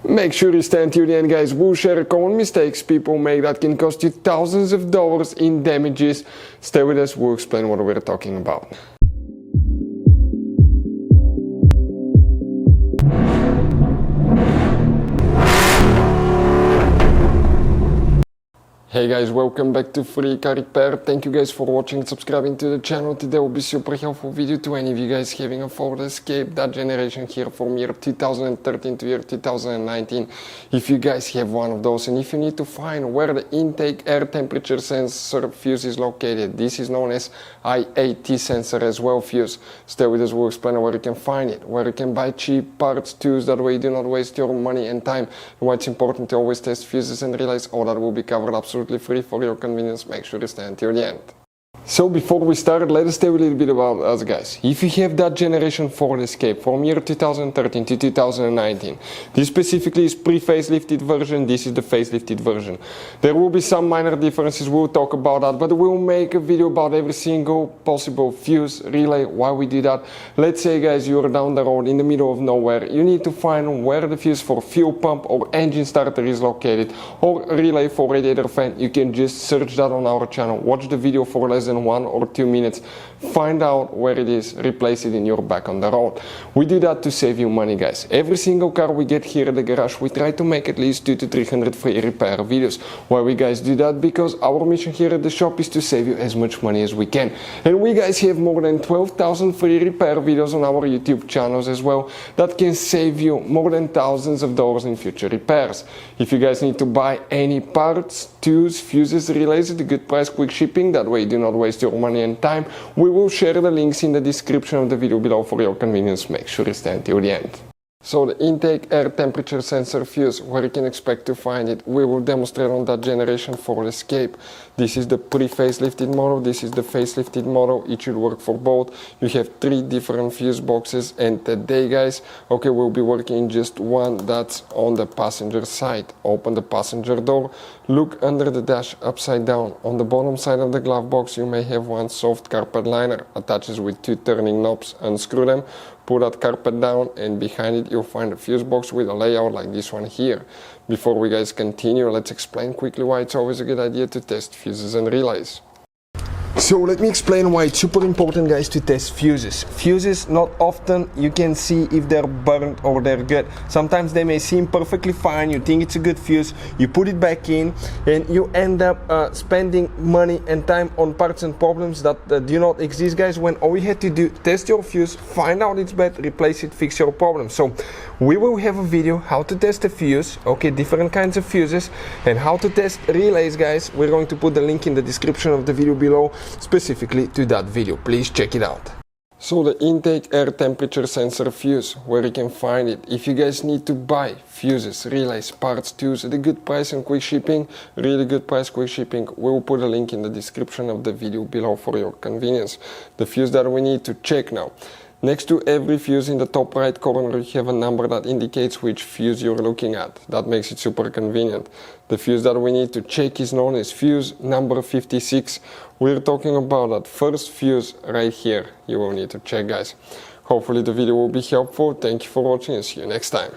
Make sure you stay until the end, guys. We'll share common mistakes people make that can cost you thousands of dollars in damages. Stay with us, we'll explain what we're talking about. Hey guys, welcome back to Free Car Repair. Thank you guys for watching and subscribing to the channel. Today will be super helpful video to any of you guys having a Ford Escape, that generation here from year 2013 to year 2019. If you guys have one of those and if you need to find where the intake air temperature sensor fuse is located, this is known as IAT sensor as well fuse. Stay with us, we'll explain where you can find it, where you can buy cheap parts, tools, that way you do not waste your money and time, and why it's important to always test fuses and relays. All that will be covered absolutely free for your convenience. Make sure to stay until the end. So before we start, let us tell you a little bit about us, guys. If you have that generation Ford Escape from year 2013 to 2019, this specifically is pre-facelifted version, this is the facelifted version. There will be some minor differences, we'll talk about that, but we'll make a video about every single possible fuse, relay, why we do that. Let's say, guys, you're down the road in the middle of nowhere, you need to find where the fuse for fuel pump or engine starter is located, or relay for radiator fan. You can just search that on our channel, watch the video for less than 1 or 2 minutes, find out where it is, replace it in your back on the road. We do that to save you money, guys. Every single car we get here at the garage, we try to make at least 200 to 300 free repair videos. Why we guys do that? Because our mission here at the shop is to save you as much money as we can. And we guys have more than 12,000 free repair videos on our YouTube channels as well that can save you more than thousands of dollars in future repairs. If you guys need to buy any parts, tools, fuses, relays at a good price, quick shipping, that way you do not waste your money and time, we will share the links in the description of the video below for your convenience. Make sure you stay until the end. So the intake air temperature sensor fuse, where you can expect to find it, we will demonstrate on that generation Ford Escape. This is the pre-facelifted model, this is the facelifted model, it should work for both. You have 3 different fuse boxes, and today, guys, okay, we'll be working in just one that's on the passenger side. Open the passenger door, look under the dash upside down. On the bottom side of the glove box you may have one soft carpet liner, attaches with 2 turning knobs. Unscrew them, put that carpet down, and behind it you'll find a fuse box with a layout like this one here. Before we guys continue, let's explain quickly why it's always a good idea to test fuses and relays. So let me explain why it's super important, guys, to test fuses. Fuses, not often you can see if they're burnt or they're good. Sometimes they may seem perfectly fine, you think it's a good fuse, you put it back in, and you end up spending money and time on parts and problems that do not exist, guys, when all you had to do, test your fuse, find out it's bad, replace it, fix your problem. So we will have a video how to test a fuse, okay, different kinds of fuses, and how to test relays, guys. We're going to put the link in the description of the video below, specifically to that video. Please check it out. So the intake air temperature sensor fuse, where you can find it. If you guys need to buy fuses, relays, parts, tools at a good price and quick shipping, really good price, quick shipping, we will put a link in the description of the video below for your convenience. The fuse that we need to check now. Next to every fuse in the top right corner you have a number that indicates which fuse you're looking at. That makes it super convenient. The fuse that we need to check is known as fuse number 56. We're talking about that first fuse right here. You will need to check, guys. Hopefully the video will be helpful. Thank you for watching and see you next time.